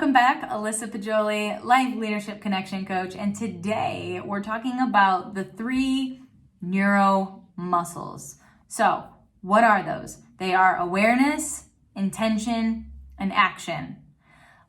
Welcome back, Alyssa Pajoli, Life Leadership Connection Coach, and today we're talking about the 3 neuro muscles. So, what are those? They are awareness, intention, and action.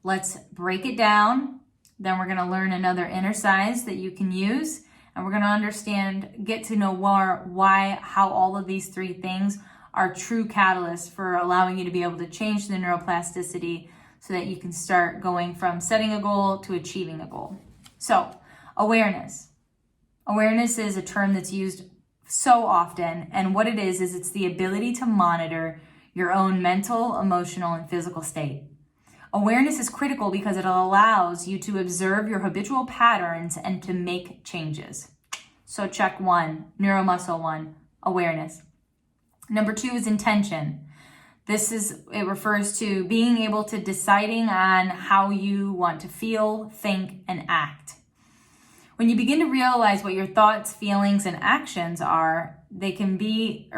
Let's break it down. Then we're going to learn another exercise that you can use, and we're going to get to know more how all of these 3 things are true catalysts for allowing you to be able to change the neuroplasticity so that you can start going from setting a goal to achieving a goal. So, awareness. Awareness is a term that's used so often, and what it is it's the ability to monitor your own mental, emotional, and physical state. Awareness is critical because it allows you to observe your habitual patterns and to make changes. So check 1, neuromuscle 1, awareness. Number 2 is intention. It refers to being able to deciding on how you want to feel, think, and act. When you begin to realize what your thoughts, feelings, and actions are, they can be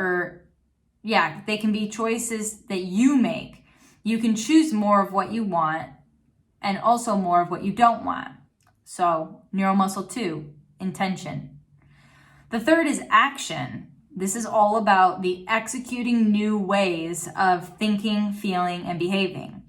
choices that you make. You can choose more of what you want and also more of what you don't want. So, neuromuscle 2, intention. The third is action. This is all about the executing new ways of thinking, feeling, and behaving.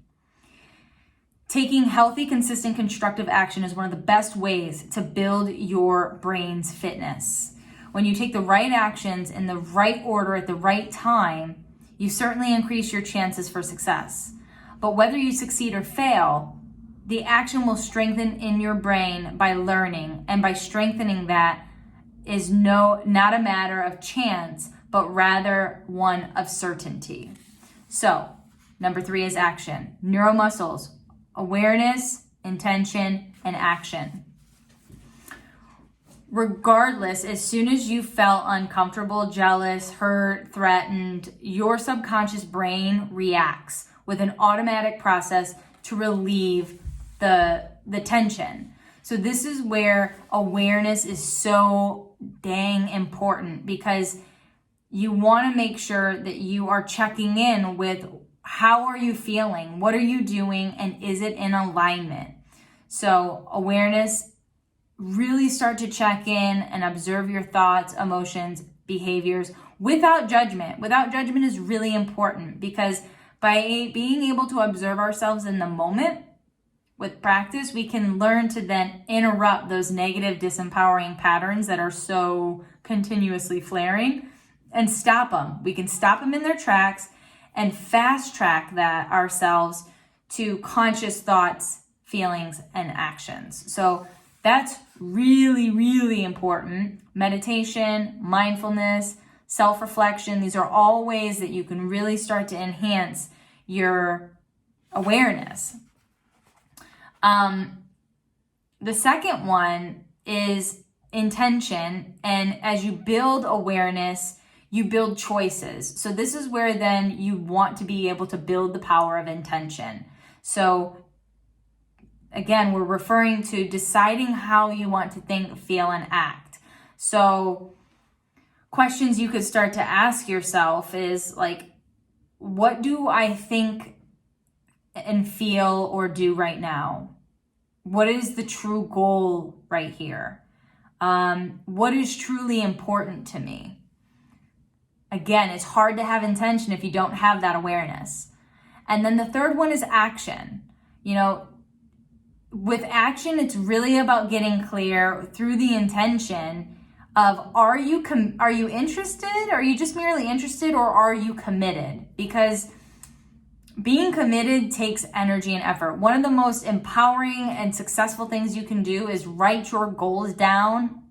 Taking healthy, consistent, constructive action is one of the best ways to build your brain's fitness. When you take the right actions in the right order at the right time, you certainly increase your chances for success. But whether you succeed or fail, the action will strengthen in your brain by learning, and by strengthening that is not a matter of chance, but rather one of certainty. So, number 3 is action. Neuromuscles, awareness, intention, and action. Regardless, as soon as you felt uncomfortable, jealous, hurt, threatened, your subconscious brain reacts with an automatic process to relieve the tension. So this is where awareness is so dang important, because you want to make sure that you are checking in with how are you feeling, what are you doing, and is it in alignment? So awareness, really start to check in and observe your thoughts, emotions, behaviors without judgment. Without judgment is really important, because by being able to observe ourselves in the moment, with practice, we can learn to then interrupt those negative, disempowering patterns that are so continuously flaring and stop them. We can stop them in their tracks and fast track that ourselves to conscious thoughts, feelings, and actions. So that's really, really important. Meditation, mindfulness, self-reflection, these are all ways that you can really start to enhance your awareness. The second one is intention, and as you build awareness, you build choices. So this is where then you want to be able to build the power of intention. So again, we're referring to deciding how you want to think, feel, and act. So questions you could start to ask yourself is like, what do I think and feel or do right now? What is the true goal right here? What is truly important to me? Again, it's hard to have intention if you don't have that awareness. And then the third one is action. With action, it's really about getting clear through the intention of, are you interested? Are you just merely interested, or are you committed? Because being committed takes energy and effort. One of the most empowering and successful things you can do is write your goals down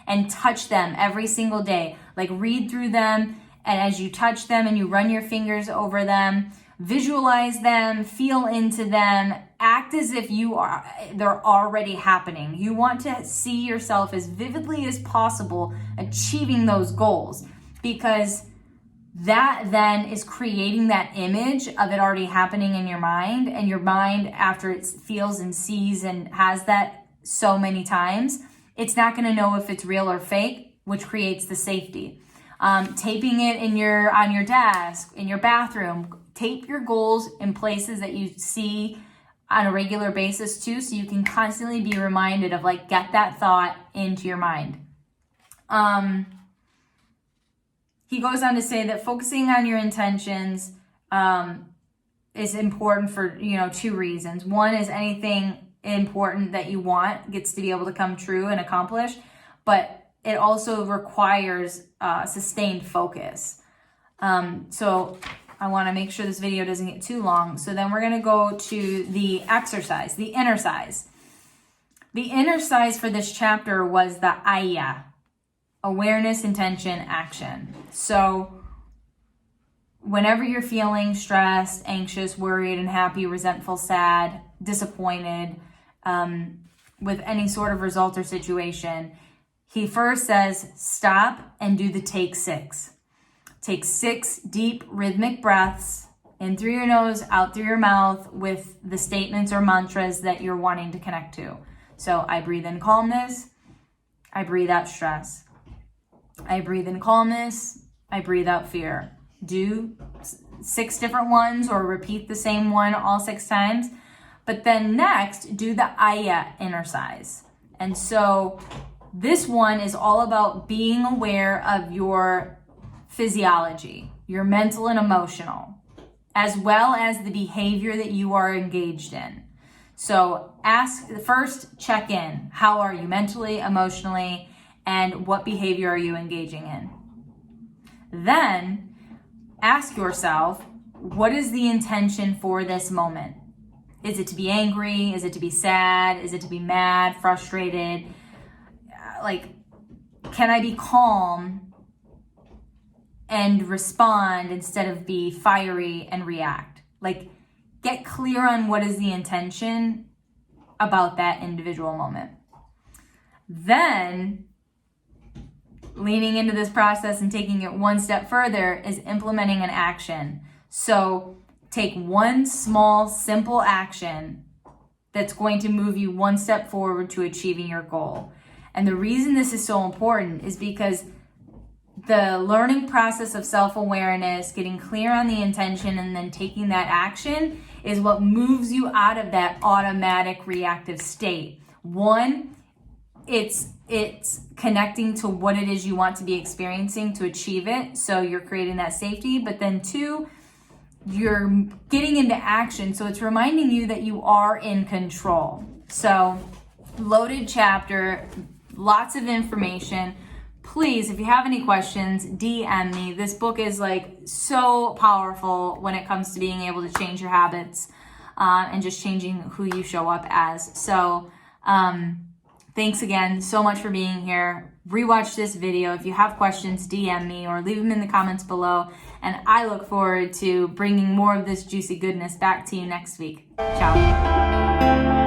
and touch them every single day. Like, read through them, and as you touch them and you run your fingers over them, visualize them, feel into them, act as if they're already happening. You want to see yourself as vividly as possible achieving those goals, because that then is creating that image of it already happening in your mind. And your mind, after it feels and sees and has that so many times, it's not going to know if it's real or fake, which creates the safety. Taping it on your desk, in your bathroom. Tape your goals in places that you see on a regular basis too, so you can constantly be reminded of like, get that thought into your mind. He goes on to say that focusing on your intentions is important for, 2 reasons. One is anything important that you want gets to be able to come true and accomplish, but it also requires sustained focus. So I want to make sure this video doesn't get too long. So then we're going to go to the exercise, the inner size. The inner size for this chapter was the Aya, awareness, intention, action. So whenever you're feeling stressed, anxious, worried, unhappy, resentful, sad, disappointed, with any sort of result or situation, he first says, stop and do the take 6. Take 6 deep rhythmic breaths in through your nose, out through your mouth with the statements or mantras that you're wanting to connect to. So I breathe in calmness. I breathe out stress. I breathe in calmness. I breathe out fear. Do 6 different ones or repeat the same one all 6 times. But then next, do the Aya inner size. And so this one is all about being aware of your physiology, your mental and emotional, as well as the behavior that you are engaged in. So first check in. How are you mentally, emotionally, and what behavior are you engaging in? Then ask yourself, what is the intention for this moment? Is it to be angry? Is it to be sad? Is it to be mad, frustrated? Can I be calm and respond instead of be fiery and react? Get clear on what is the intention about that individual moment. Then, leaning into this process and taking it one step further is implementing an action. So take one small, simple action that's going to move you one step forward to achieving your goal. And the reason this is so important is because the learning process of self-awareness, getting clear on the intention, and then taking that action is what moves you out of that automatic reactive state. One, it's connecting to what it is you want to be experiencing to achieve it. So you're creating that safety. But then 2, you're getting into action. So it's reminding you that you are in control. So loaded chapter, lots of information. Please, if you have any questions, DM me. This book is so powerful when it comes to being able to change your habits and just changing who you show up as. So thanks again so much for being here. Rewatch this video. If you have questions, DM me or leave them in the comments below. And I look forward to bringing more of this juicy goodness back to you next week. Ciao.